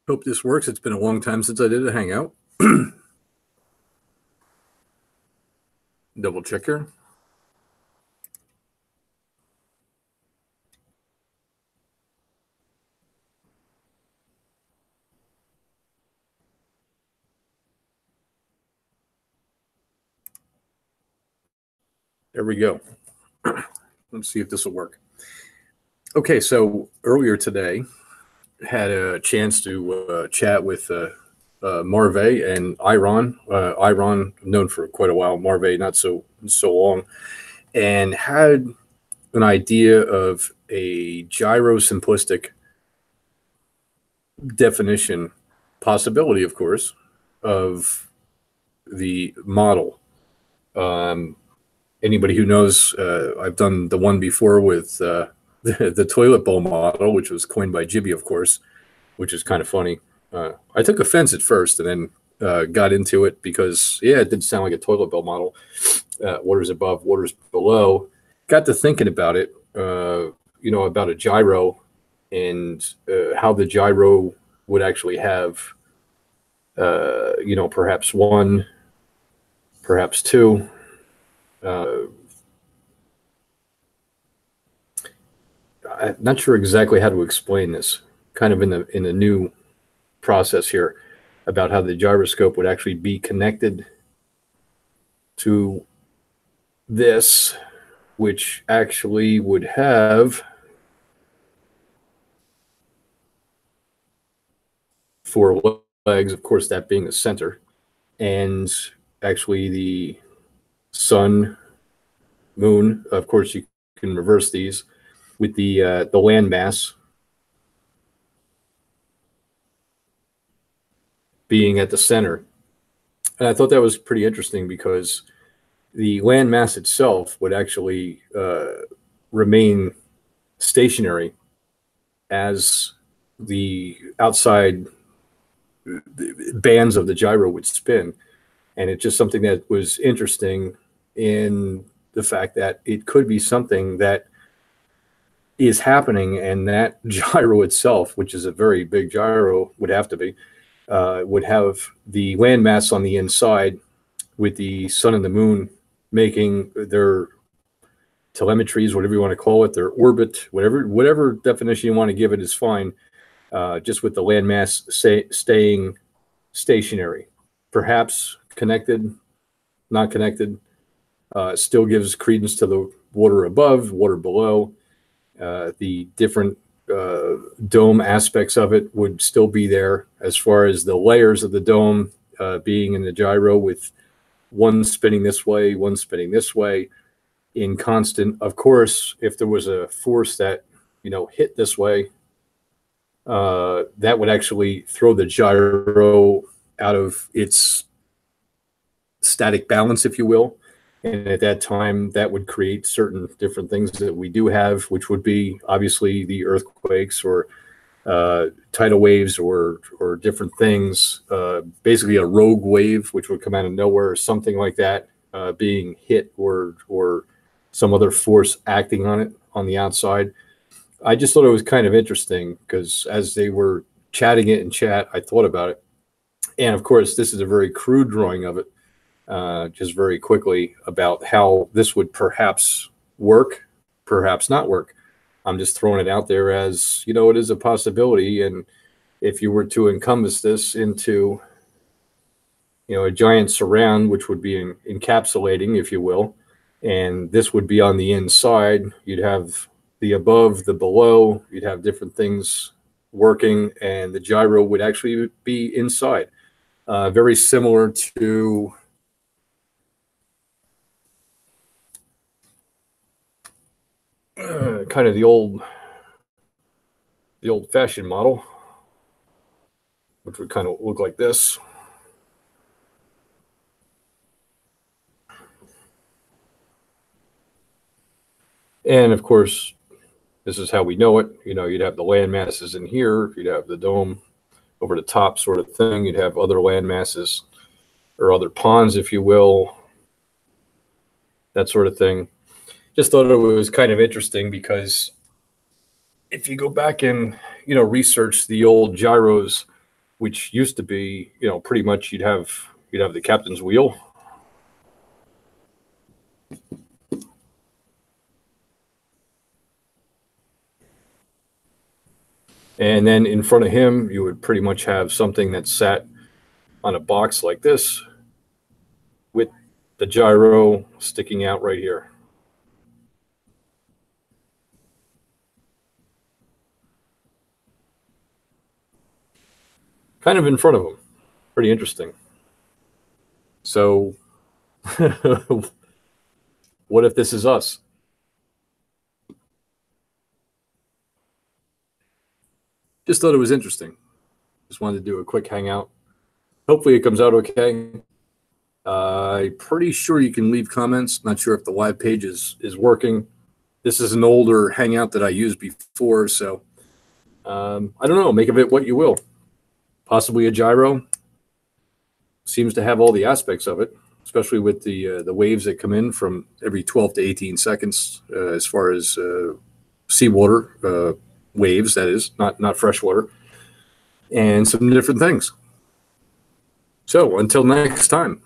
Hope this works. It's been a long time since I did a hangout. Double check here. There we go. Let's see if this will work. Okay, so earlier today, had a chance to chat with Marve and Iron. Iron, known for quite a while. Marve, not so long, and had an idea of a gyro-simplistic definition, possibility, of course, of the model. Anybody who knows, I've done the one before with the toilet bowl model, which was coined by Jibby, of course, which is kind of funny. I took offense at first and then got into it because, yeah, it did sound like a toilet bowl model. Waters above, waters below. Got to thinking about it, about a gyro and how the gyro would actually have, perhaps one, perhaps two. I'm not sure exactly how to explain this. Kind of in the new process here about how the gyroscope would actually be connected to this, which actually would have four legs, of course, that being the center, and actually the sun, moon. Of course, you can reverse these with the landmass being at the center. And I thought that was pretty interesting because the landmass itself would actually remain stationary as the outside bands of the gyro would spin. And it's just something that was interesting in the fact that it could be something that is happening, and that gyro itself, which is a very big gyro, would have to be, would have the landmass on the inside with the sun and the moon making their telemetries, whatever you want to call it, their orbit, whatever definition you want to give it is fine, just with the landmass staying stationary. Perhaps connected, not connected, still gives credence to the water above, water below. The different dome aspects of it would still be there as far as the layers of the dome being in the gyro, with one spinning this way, one spinning this way in constant. Of course, if there was a force that, hit this way, that would actually throw the gyro out of its static balance, if you will. And at that time, that would create certain different things that we do have, which would be obviously the earthquakes or tidal waves or different things, basically a rogue wave, which would come out of nowhere or something like that, being hit or some other force acting on it on the outside. I just thought it was kind of interesting because as they were chatting it in chat, I thought about it. And of course, this is a very crude drawing of it. Just very quickly about how this would perhaps work, perhaps not work. I'm just throwing it out there as, it is a possibility. And if you were to encompass this into, a giant surround, which would be encapsulating, if you will, and this would be on the inside, you'd have the above, the below, you'd have different things working, and the gyro would actually be inside. Very similar to kind of the old-fashioned model, which would kind of look like this. And of course, this is how we know it. You'd have the land masses in here. You'd have the dome over the top sort of thing. You'd have other land masses or other ponds, if you will, that sort of thing. Just thought it was kind of interesting because if you go back and, research the old gyros which used to be, pretty much you'd have the captain's wheel. And then in front of him, you would pretty much have something that sat on a box like this with the gyro sticking out right here. Kind of in front of him. Pretty interesting. So what if this is us? Just thought it was interesting. Just wanted to do a quick hangout. Hopefully it comes out okay. I'm pretty sure you can leave comments. Not sure if the live page is working. This is an older hangout that I used before, so I don't know. Make of it what you will. Possibly a gyro. Seems to have all the aspects of it, especially with the waves that come in from every 12 to 18 seconds, as far as seawater waves, that is, not freshwater, and some different things. So until next time.